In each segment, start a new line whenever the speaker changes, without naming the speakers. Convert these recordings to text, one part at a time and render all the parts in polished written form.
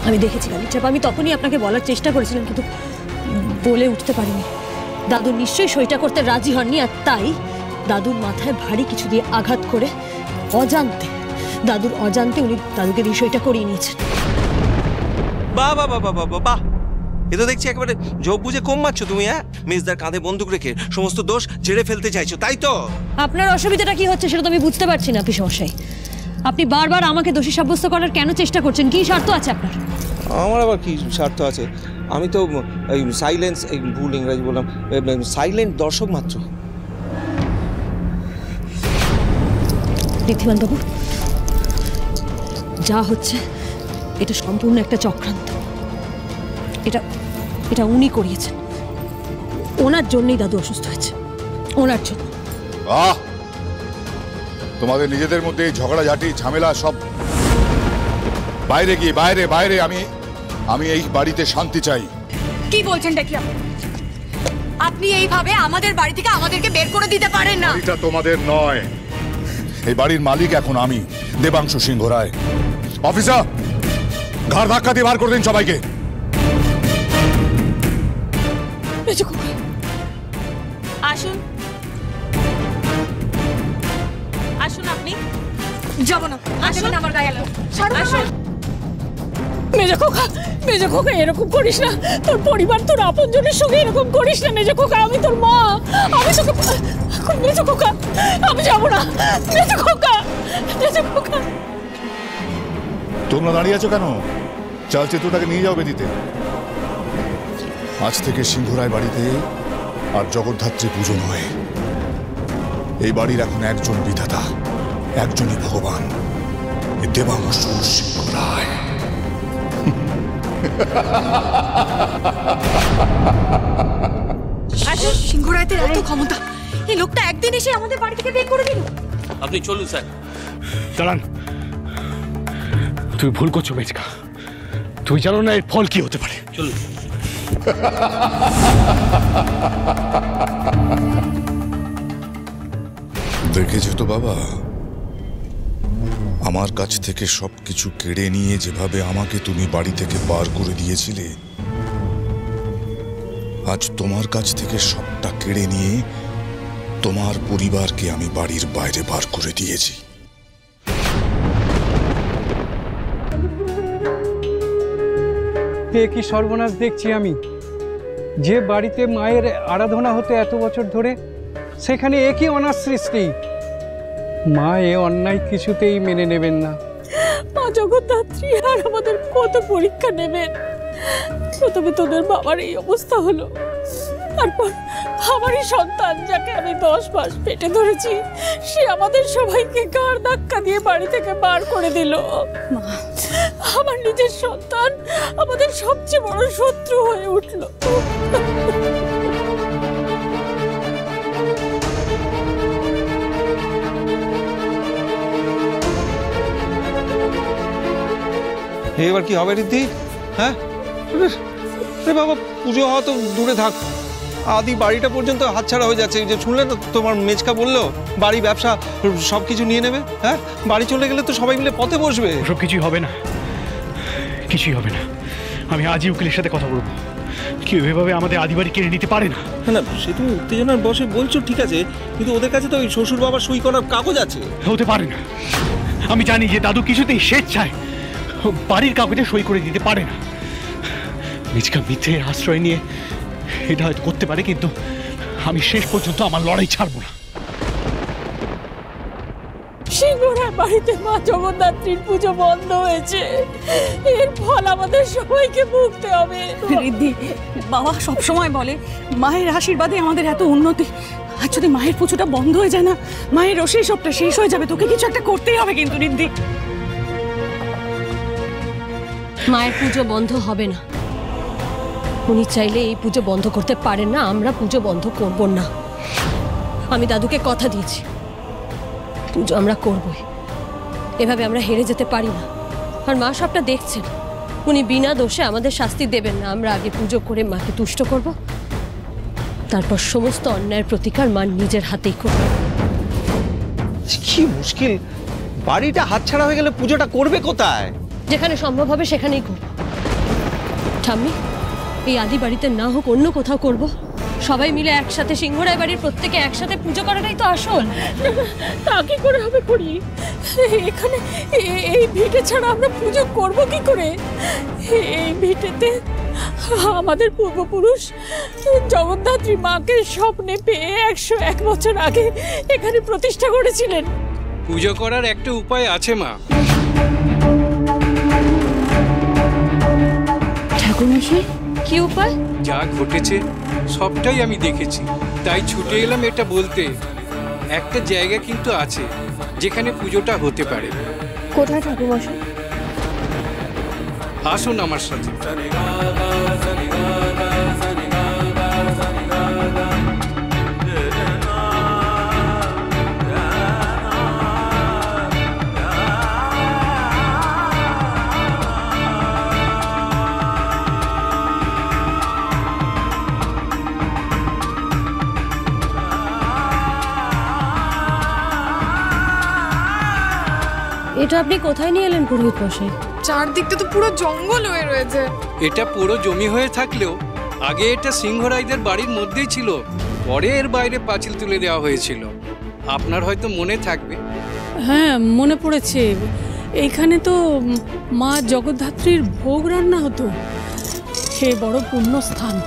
আমি দেখেছি কালীর ছাপ, আমি তখনই আপনাকে বলার চেষ্টা করেছিলাম, কিন্তু বলে উঠতে পারিনি। দাদু নিশ্চয়ই সইটা করতে রাজি হননি, আর তাই দাদুর মাথায় ভারী কিছু দিয়ে আঘাত করে দাদুর অজান্তে উনি দাদুকে দিয়ে সইটা করিয়ে নিয়েছেন।
বাহ বাহ বাহ বাহ বাহ, এ তো দেখছি একেবারে ঝোপ বুঝে কম মারছো তুমি। হ্যাঁ, মিসদার কাঁধে বন্দুক রেখে সমস্ত দোষ ঝেড়ে ফেলতে চাইছো, তাই তো?
আপনার অসুবিধাটা কি হচ্ছে সেটা তো আমি বুঝতে পারছি না পিসমশাই। আপনি বারবার আমাকে দোষী সাব্যস্ত করার কেন চেষ্টা করছেন? কি স্বার্থ আছে আপনার?
আমার আবার কি স্বার্থ আছে? আমি তো এই সাইলেন্স, এই ভুল ইংরেজি বললাম, সাইলেন্ট দর্শক মাত্র।
ঋদ্ধিমান বাবু, যা হচ্ছে এটা সম্পূর্ণ একটা চক্রান্ত। এটা উনি করিয়েছেন। ওনার জন্যই দাদু অসুস্থ হয়েছে, ওনার জন্য।
তোমাদের নিজেদের মধ্যে ঝগড়াঝাটি ঝামেলা সব বাইরে গিয়ে বাইরে বাইরে। আমি এই বাড়িতে শান্তি চাই।
কি বলছেন দেখি আপনি এইভাবে আমাদের বাড়ি থেকে আমাদেরকে বের করে দিতে পারেন না।
এটা তোমাদের নয়, এই বাড়ির মালিক এখন আমি, দেবাংশু সিংহ রায়। অফিসার, ঘাড় ধাক্কা দিয়ে বার করে দিন সবাইকে।
আসুন আসুন, আপনি যাব না, আসুন আমার গায়ে আসুন।
মেজো খোকা এরকম করিস না, তোর পরিবার তোর আপনজনের সঙ্গে এরকম করিস না মেজো খোকা। আমি তোর মা, আমি তোকে মেজো খোকা, আমি যাবো না মেজো খোকা।
তোমরা দাঁড়িয়ে আছো কেন? চাল চেতুটাকে নিয়ে যাও বেদিতে। আজ থেকে সিংহরায় বাড়িতে আর জগদ্ধাত্রী পুজো নয়, এই বাড়ির এখন একজন বিধাতা, একজনই ভগবান, দেবাংশু সিংহ রায়।
সিংহ রায়তের এত ক্ষমতা, এই লোকটা একদিন এসে আমাদের বাড়ি থেকে বের করে দিল।
আপনি চলুন স্যার।
দাঁড়ান, তুই ভুল করছো মেজকা। তুই জানো না এর ফল কি হতে পারে।
চলুন।
দেখেছো তো বাবা, আমার কাছ থেকে সবকিছু কেড়ে নিয়ে যেভাবে আমাকে তুমি বাড়ি থেকে বার করে দিয়েছিলে, আজ তোমার কাছ থেকে সবটা কেড়ে নিয়ে তোমার পরিবারকে আমি বাড়ির বাইরে বার করে দিয়েছি।
এ কি সর্বনাশ দেখছি আমি! যে বাড়িতে মায়ের আরাধনা হতো এত বছর ধরে, সেখানে একই অনার সৃষ্টি। মা এ অন্যায় কিছুতেই মেনে নেবেন না।
মা জগদ্ধাত্রী আর আমাদের কত পরীক্ষা নেবেন। প্রথমে তোদের বাবার এই অবস্থা হলো, তারপর আমারই সন্তান যাকে আমি 10 মাস পেটে ধরেছি, সে আমাদের সবাইকে ঘাড় ধাক্কা দিয়ে বাড়ি থেকে বার করে দিল। আমার নিজের সন্তান আমাদের সবচেয়ে বড় শত্রু হয়ে উঠল।
এবার কি হবে রিদ্ধি? হ্যাঁ বাবা, পুজো হওয়া তো দূরে থাক, আদি বাড়িটা পর্যন্ত হাতছাড়া হয়ে যাচ্ছে। যে শুনলে না তোমার মেজকা বললো বাড়ি ব্যবসা সবকিছু নিয়ে নেবে। হ্যাঁ, বাড়ি চলে গেলে তো সবাই মিলে পথে বসবে।
সব কিছুই হবে না, কিছুই হবে না। আমি আজই উকিলের সাথে কথা বলবো। কেউ এভাবে আমাদের আদি বাড়ি কেড়ে নিতে পারে না।
না, সে তুমি উত্তেজনার বসে বলছো ঠিক আছে, কিন্তু ওদের কাছে তো ওই শ্বশুর বাবার সই করার কাগজ আছে।
হতে পারে না। আমি জানি যে দাদু কিছুতেই স্বেচ্ছায় বাড়ির কাগজে সই করে দিতে পারে না। মেজকা মিথ্যে আশ্রয় নিয়ে এটা হয়তো করতে পারে, কিন্তু আমি শেষ পর্যন্ত আমার লড়াই ছাড়বো না।
সিংহরায় বাড়িতে মা জগদ্ধাত্রীর পুজো বন্ধ হয়েছে, এর ফল আমাদের সবাইকে ভুগতে হবে।
রিদ্ধি, বাবা সবসময় বলে মায়ের আশীর্বাদে আমাদের এত উন্নতি। আর যদি মায়ের পুজোটা বন্ধ হয়ে যায় না, মায়ের রসেই সবটা শেষ হয়ে যাবে। তোকে কিছু একটা করতেই হবে কিন্তু রিদ্ধি।
মায়ের পুজো বন্ধ হবে না। উনি চাইলে এই পুজো বন্ধ করতে পারেন না, আমরা পুজো বন্ধ করব না। আমি দাদুকে কথা দিয়েছি, পুজো আমরা করবই। এভাবে আমরা হেরে যেতে পারি না। আর মা সবটা দেখছেন, উনি বিনা দোষে আমাদের শাস্তি দেবেন না। আমরা আগে পুজো করে মাকে তুষ্ট করব, তারপর সমস্ত অন্যায়ের প্রতিকার মা নিজের হাতেই করবে।
কি মুশকিল, বাড়িটা হাতছাড়া হয়ে গেলে পুজোটা করবে কোথায়?
যেখানে সম্ভব হবে সেখানেই করব। ঠাম্মি, এই আদি বাড়িতে না হোক অন্য কোথাও করব। সবাই মিলে একসাথে সিংহরায় বাড়ির প্রত্যেকে একসাথে পুজো করাটাই তো আসল।
তা কি করে হবে করি? এখানে এই ভিটে ছাড়া আমরা পুজো করব কি করে? এই ভিটেতে আমাদের পূর্বপুরুষ জগদ্ধাত্রী মাকে স্বপ্নে পেয়ে 101 বছর আগে এখানে প্রতিষ্ঠা করেছিলেন।
পুজো করার একটা উপায় আছে মা।
ঠাকুরমশাই, কি উপায়?
যা ঘটেছে সবটাই আমি দেখেছি, তাই ছুটে এলাম এটা বলতে। একটা জায়গা কিন্তু আছে যেখানে পুজোটা হতে পারে।
কোথায় ঠাকুরমশাই?
আসুন আমার সাথে।
এটা আপনি কোথায় নিয়ে এলেন পুরোহিত মশাই?
চারদিকটা তো পুরো জঙ্গল হয়ে রয়েছে।
এটা পুরো জমি হয়ে থাকলেও আগে এটা সিংহরায়দের বাড়ির মধ্যেই ছিল, পরে এর বাইরে পাঁচিল তুলে দেওয়া হয়েছিল। আপনার হয়তো মনে থাকবে।
হ্যাঁ, মনে পড়েছে। এইখানে তো মা জগদ্ধাত্রীর ভোগ রান্না হতো। সে বড় পুণ্য স্থান।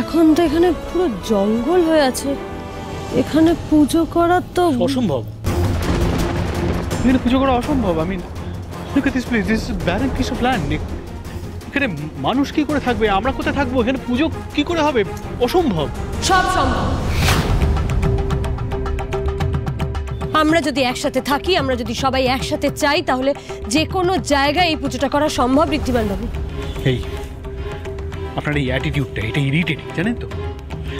এখন তো এখানে পুরো জঙ্গল হয়ে আছে, এখানে পুজো করা তো
অসম্ভব। এখানে পুজো করা অসম্ভব। আমি look at this place, this is a barren piece of land. এখানে মানুষ কি করে থাকবে? আমরা কোথায় থাকবো? এখানে পুজো কি করে হবে? অসম্ভব।
সব সম্ভব। আমরা যদি একসাথে থাকি, আমরা যদি সবাই একসাথে চাই, তাহলে যে কোনো জায়গায় এই পুজোটা করা সম্ভব। ঋদ্ধিমান বাবু,
এই আপনার এই অ্যাটিটিউডটা, এটা ইরিটেটিং, জানেন তো?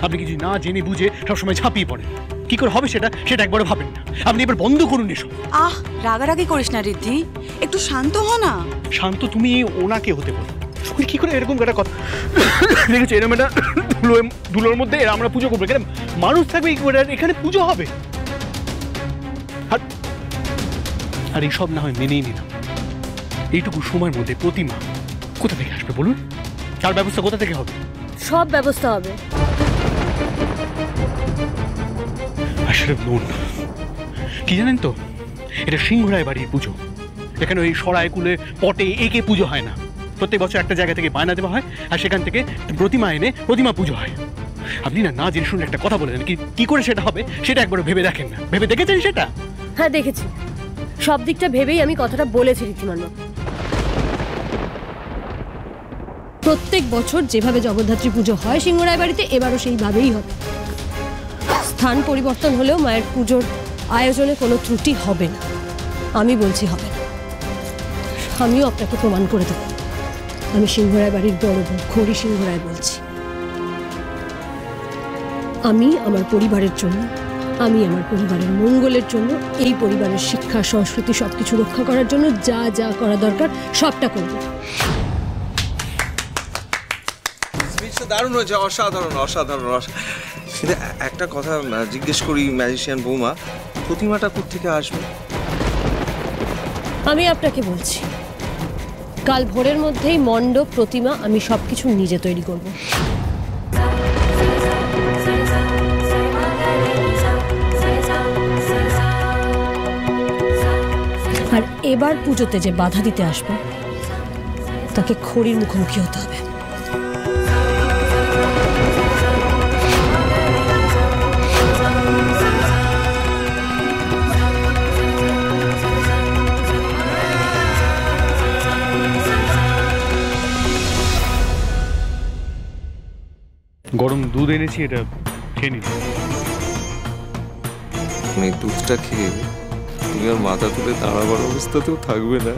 আপনি কিছু না জেনে বুঝে সবসময় ঝাঁপিয়ে পড়েন। কি করে হবে সেটা একবারও ভাবেন না। আপনি এবার বন্ধ করুন এসব।
রাগারাগি করিস না ঋদ্ধি, একটু শান্ত হ না।
শান্ত তুমি ওনাকে হতে বলো। কি করে এরকম একটা কথা দেখেছি? এরকম একটা ধুলোর মধ্যে আমরা পুজো করবো? এখানে মানুষ থাকবে, এখানে পুজো হবে? আর এইসব না হয় মেনেই নিলাম। এইটুকু সময়ের মধ্যে প্রতিমা কোথা থেকে আসবে বলুন? তার ব্যবস্থা কোথা থেকে হবে?
সব ব্যবস্থা হবে।
আসলে বোন, কি জানেন তো, এটা সিংহরায় বাড়ির পুজো। এখানে ওই সরায় কুলে পটে এঁকে পুজো হয় না। প্রত্যেক বছর একটা জায়গা থেকে বায়না দেওয়া হয়, আর সেখান থেকে প্রতিমা এনে প্রতিমা পুজো হয়। আপনি না জেনে শুনে একটা কথা বলে দেন, কি করে সেটা হবে সেটা একবার ভেবে দেখেন না। ভেবে দেখেছেন সেটা?
হ্যাঁ, দেখেছি। সব দিকটা ভেবেই আমি কথাটা বলেছি ঋদ্ধিমান বাবু। প্রত্যেক বছর যেভাবে জগদ্ধাত্রী পুজো হয় সিংহরায় বাড়িতে, এবারও সেইভাবেই হবে। স্থান পরিবর্তন হলেও মায়ের পুজোর আয়োজনে কোনো ত্রুটি হবে না। আমি বলছি হবে না। আমিও আপনাকে প্রমাণ করে দেব। আমি সিংহরায় বাড়ির বড় বউ খড়ি সিংহরায় বলছি। আমি আমার পরিবারের জন্য, আমি আমার পরিবারের মঙ্গলের জন্য, এই পরিবারের শিক্ষা সংস্কৃতি সবকিছু রক্ষা করার জন্য যা যা করা দরকার সবটা করব।
দারুণ হয়েছে, অসাধারণ অসাধারণ। কিন্তু একটা কথা জিজ্ঞেস করি ম্যাজিশিয়ান বৌমা, প্রতিমাটা কোত্থেকে আসবে?
আমি আপনাকে বলছি, কাল ভোরের মধ্যেই মণ্ডপ, প্রতিমা আমি সবকিছু নিজে তৈরি করব। আর এবার পুজোতে যে বাধা দিতে আসবে তাকে খড়ির মুখোমুখি হতে হবে।
গরম দুধ এনেছি, এটা খেয়ে নিন।
দুধটা খেয়ে তুমি আর মাথা তুলে দাঁড়াবার অবস্থাতেও থাকবে না।